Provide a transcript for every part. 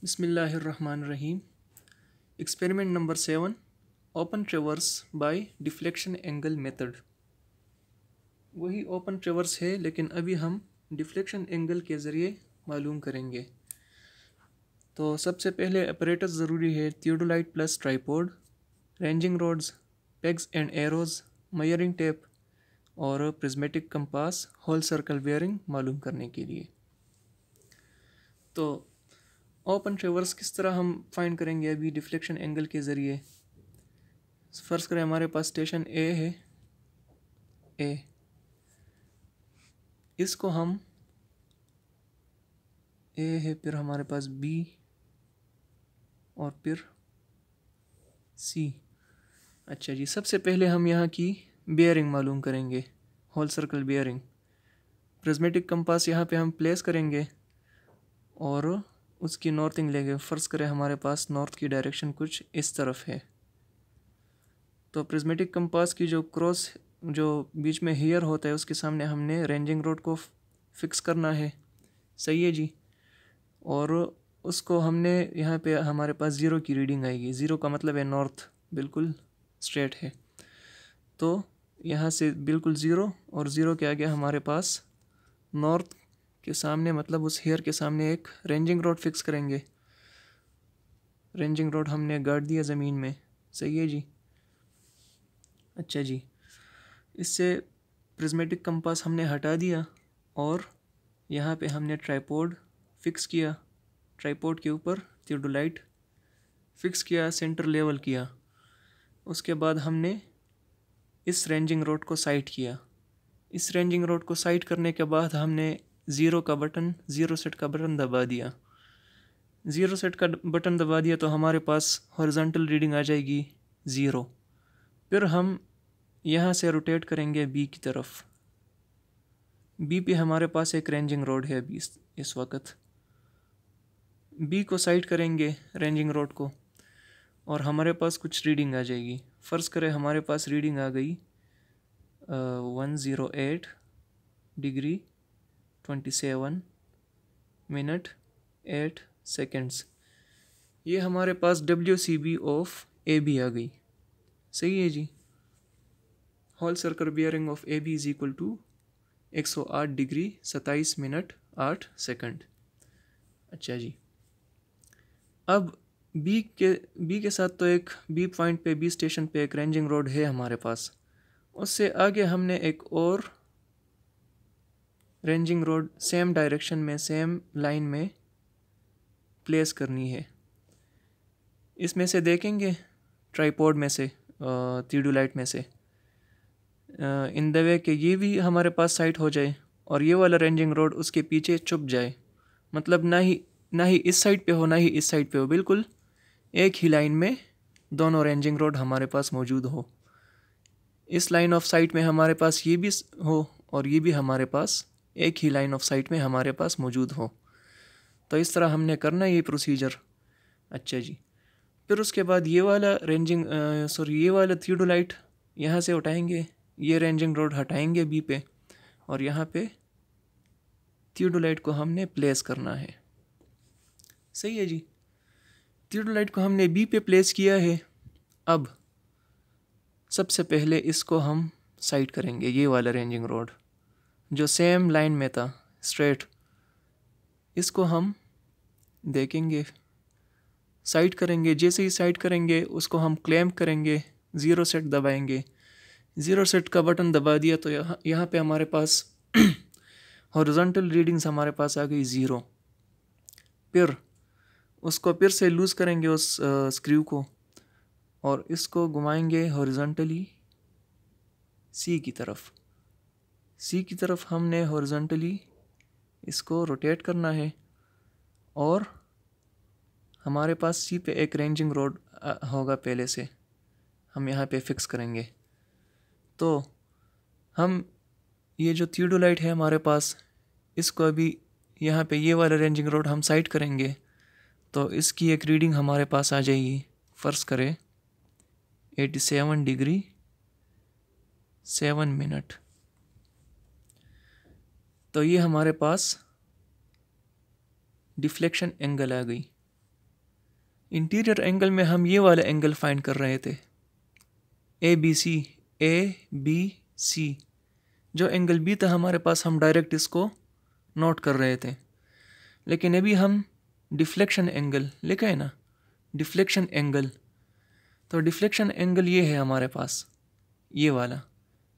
बिस्मिल्लाहिर्रहमानिर्रहीम। Experiment number 7, open traverse by deflection angle method. वही open traverse है, लेकिन अभी हम डिफ्लेक्शन एंगल के ज़रिए मालूम करेंगे। तो सबसे पहले अपरेटस ज़रूरी है: theodolite plus tripod, ranging rods, pegs and arrows, measuring tape और prismatic compass, whole circle bearing मालूम करने के लिए। तो ओपन ट्रेवर्स किस तरह हम फाइंड करेंगे अभी डिफ्लेक्शन एंगल के ज़रिए। फ़र्ज़ करें हमारे पास स्टेशन ए है, इसको हम ए है, फिर हमारे पास बी और फिर सी। अच्छा जी, सबसे पहले हम यहाँ की बेयरिंग मालूम करेंगे, whole circle bearing. Prismatic compass यहाँ पे हम प्लेस करेंगे और उसकी नॉर्थिंग लेंगे। फ़र्ज़ करें हमारे पास नॉर्थ की डायरेक्शन कुछ इस तरफ है, तो प्रिज्मेटिक कंपास की जो क्रॉस जो बीच में हेयर होता है उसके सामने हमने रेंजिंग रोड को फिक्स करना है। सही है जी। और उसको हमने यहाँ पे हमारे पास ज़ीरो की रीडिंग आएगी। ज़ीरो का मतलब है नॉर्थ बिल्कुल स्ट्रेट है, तो यहाँ से बिल्कुल ज़ीरो और ज़ीरो के आगे हमारे पास नॉर्थ के सामने, मतलब उस हेयर के सामने एक रेंजिंग रोड फिक्स करेंगे। रेंजिंग रोड हमने गाड़ दिया ज़मीन में। सही है जी। अच्छा जी, इससे प्रिज्मेटिक कंपास हमने हटा दिया और यहाँ पे हमने ट्राइपॉड फिक्स किया। ट्राइपॉड के ऊपर थियोडोलाइट फिक्स किया, सेंटर लेवल किया। उसके बाद हमने इस रेंजिंग रोड को साइट किया। इस रेंजिंग रोड को साइट करने के बाद हमने ज़ीरो सेट का बटन दबा दिया। ज़ीरो सेट का बटन दबा दिया तो हमारे पास हॉरिजॉन्टल रीडिंग आ जाएगी 0। फिर हम यहाँ से रोटेट करेंगे बी की तरफ। बी पे हमारे पास एक रेंजिंग रोड है अभी इस वक्त। बी को साइड करेंगे रेंजिंग रोड को और हमारे पास कुछ रीडिंग आ जाएगी। फ़र्ज़ करें हमारे पास रीडिंग आ गई 108 डिग्री 27 मिनट 8 सेकेंड्स। ये हमारे पास WCB ऑफ AB आ गई। सही है जी। Whole circle bearing of AB is equal to 108 degree 27 minute 8 second. अच्छा जी, अब बी के साथ तो एक बी पॉइंट पे, बी स्टेशन पे एक रेंजिंग रोड है हमारे पास। उससे आगे हमने एक और रेंजिंग रोड सेम डायरेक्शन में, सेम लाइन में प्लेस करनी है। इसमें से देखेंगे ट्राइपॉड में से, थियोडोलाइट में से, इन द वे कि ये भी हमारे पास साइट हो जाए और ये वाला रेंजिंग रोड उसके पीछे छुप जाए। मतलब ना ही इस साइड पे हो ना ही इस साइड पे हो, बिल्कुल एक ही लाइन में दोनों रेंजिंग रोड हमारे पास मौजूद हो। इस लाइन ऑफ साइट में हमारे पास ये भी हो और ये भी हमारे पास एक ही लाइन ऑफ साइट में हमारे पास मौजूद हो। तो इस तरह हमने करना ये प्रोसीजर। अच्छा जी, फिर उसके बाद ये वाला ये वाला थियोडोलाइट यहाँ से उठाएंगे, ये रेंजिंग रोड हटाएंगे बी पे और यहाँ पे थियोडोलाइट को हमने प्लेस करना है। सही है जी। थियोडोलाइट को हमने बी पे प्लेस किया है। अब सबसे पहले इसको हम साइड करेंगे, ये वाला रेंजिंग रोड जो सेम लाइन में था स्ट्रेट, इसको हम देखेंगे, साइड करेंगे। जैसे ही साइड करेंगे उसको हम क्लैम्प करेंगे, ज़ीरो सेट दबाएंगे। ज़ीरो सेट का बटन दबा दिया तो यहाँ पे हमारे पास हॉरिजॉन्टल रीडिंग्स हमारे पास आ गई 0। फिर उसको फिर से लूज़ करेंगे उस स्क्रू को और इसको घुमाएंगे हॉरिजॉन्टली सी की तरफ हमने हॉरिजॉन्टली इसको रोटेट करना है और हमारे पास सी पे एक रेंजिंग रोड होगा पहले से, हम यहाँ पे फिक्स करेंगे। तो हम ये जो थियोडोलाइट है हमारे पास, इसको अभी यहाँ पे ये वाला रेंजिंग रोड हम साइड करेंगे तो इसकी एक रीडिंग हमारे पास आ जाएगी। फ़र्ज़ करें 87 डिग्री 7 मिनट। तो ये हमारे पास डिफ्लेक्शन एंगल आ गई। इंटीरियर एंगल में हम ये वाला एंगल फाइंड कर रहे थे, ABC, जो एंगल बी था हमारे पास, हम डायरेक्ट इसको नोट कर रहे थे। लेकिन अभी हम डिफ्लेक्शन एंगल लिखा है ना, डिफ्लेक्शन एंगल, तो डिफ्लेक्शन एंगल ये है हमारे पास, ये वाला,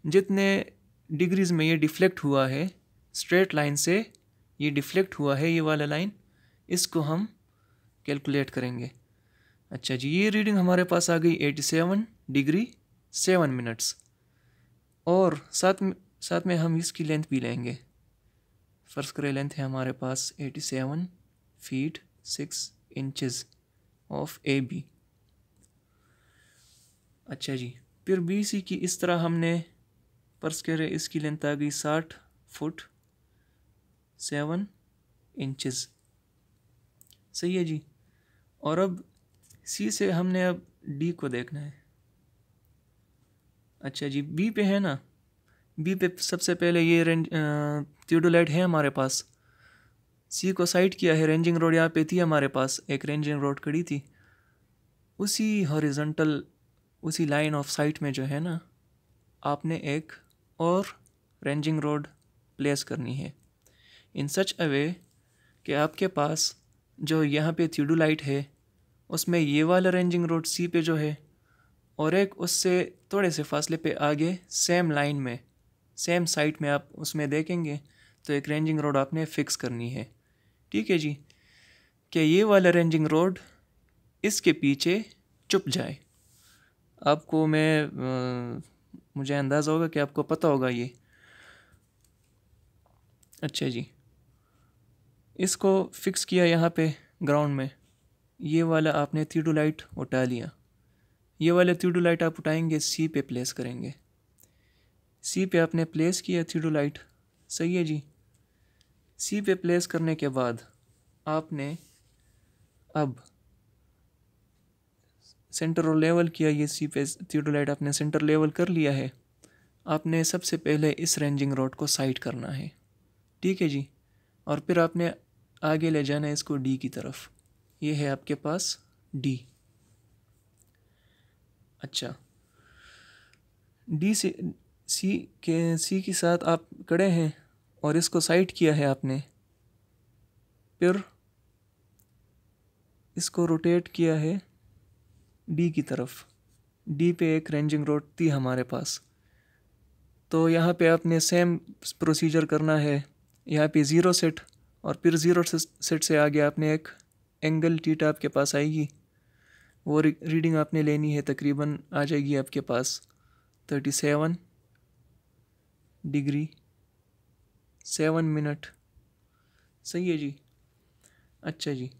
जितने डिग्रीज में ये डिफ्लेक्ट हुआ है स्ट्रेट लाइन से, ये डिफ्लेक्ट हुआ है ये वाला लाइन, इसको हम कैलकुलेट करेंगे। अच्छा जी, ये रीडिंग हमारे पास आ गई 87 डिग्री 7 मिनट्स, और साथ में हम इसकी लेंथ भी लेंगे। फर्स्ट करें, लेंथ है हमारे पास 87 फीट 6 इंचज़ ऑफ AB। अच्छा जी, फिर BC की इस तरह हमने फर्स्ट करें, इसकी लेंथ आ गई 60 फुट 7 इंचज़। सही है जी। और अब C से हमने अब D को देखना है। अच्छा जी, B पे है ना, B पे सबसे पहले ये थियोडोलाइट है हमारे पास। C को साइड किया है, रेंजिंग रोड यहाँ पे थी हमारे पास, एक रेंजिंग रोड खड़ी थी, उसी हॉरिजॉन्टल, उसी लाइन ऑफ साइट में जो है ना, आपने एक और रेंजिंग रोड प्लेस करनी है इन सच अ वे कि आपके पास जो यहाँ पे थियोडोलाइट है उसमें ये वाला रेंजिंग रोड C पे जो है, और एक उससे थोड़े से फासले पे आगे सेम लाइन में, सेम साइट में आप उसमें देखेंगे तो एक रेंजिंग रोड आपने फिक्स करनी है। ठीक है जी, कि ये वाला रेंजिंग रोड इसके पीछे चुप जाए। आपको मुझे अंदाज़ा होगा कि आपको पता होगा ये। अच्छा जी, इसको फिक्स किया यहाँ पे ग्राउंड में, ये वाला आपने थियोडोलाइट उठा लिया, ये वाला थियोडोलाइट आप उठाएंगे C पे प्लेस करेंगे, C पे आपने प्लेस किया थियोडोलाइट। सही है जी। C पे प्लेस करने के बाद आपने अब सेंटर लेवल किया, ये C पे थियोडोलाइट आपने सेंटर लेवल कर लिया है। आपने सबसे पहले इस रेंजिंग रोड को साइड करना है। ठीक है जी, और फिर आपने आगे ले जाना है इसको D की तरफ। ये है आपके पास D। अच्छा, D से C के साथ आप खड़े हैं और इसको साइड किया है आपने, फिर इसको रोटेट किया है D की तरफ। D पे एक रेंजिंग रोड थी हमारे पास, तो यहाँ पे आपने सेम प्रोसीजर करना है। यहाँ पे 0 सेट, और फिर 0 सेट से आगे आपने एक एंगल थीटा आपके पास आएगी, वो रीडिंग आपने लेनी है, तकरीबन आ जाएगी आपके पास 37 डिग्री 7 मिनट। सही है जी। अच्छा जी,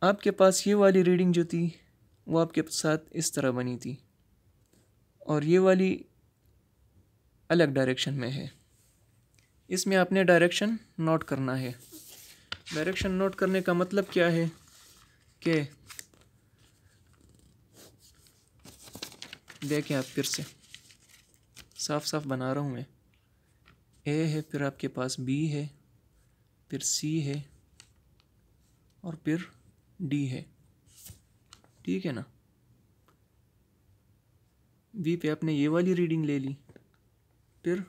आपके पास ये वाली रीडिंग जो थी वो आपके साथ इस तरह बनी थी, और ये वाली अलग डायरेक्शन में है। इसमें आपने डायरेक्शन नोट करना है। डायरेक्शन नोट करने का मतलब क्या है कि देखें आप, फिर से साफ साफ बना रहा हूँ मैं। A है, फिर आपके पास B है, फिर C है, और फिर D है। ठीक है ना। B पे आपने ये वाली रीडिंग ले ली, फिर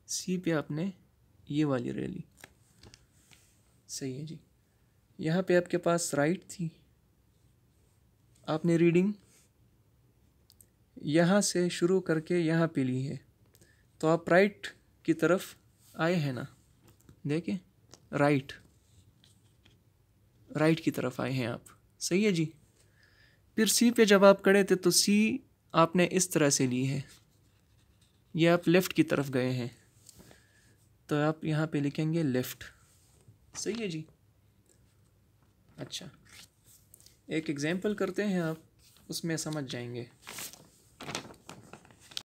C पे आपने ये वाली ले ली। सही है जी। यहाँ पे आपके पास राइट थी, आपने रीडिंग यहाँ से शुरू करके यहाँ पे ली है, तो आप राइट की तरफ आए हैं ना, देखें, राइट की तरफ आए हैं आप। सही है जी। फिर C पे जब आप खड़े थे तो C आपने इस तरह से ली है, ये आप लेफ़्ट की तरफ गए हैं, तो आप यहाँ पे लिखेंगे लेफ़्ट। सही है जी। अच्छा, एक एग्जांपल करते हैं, आप उसमें समझ जाएंगे।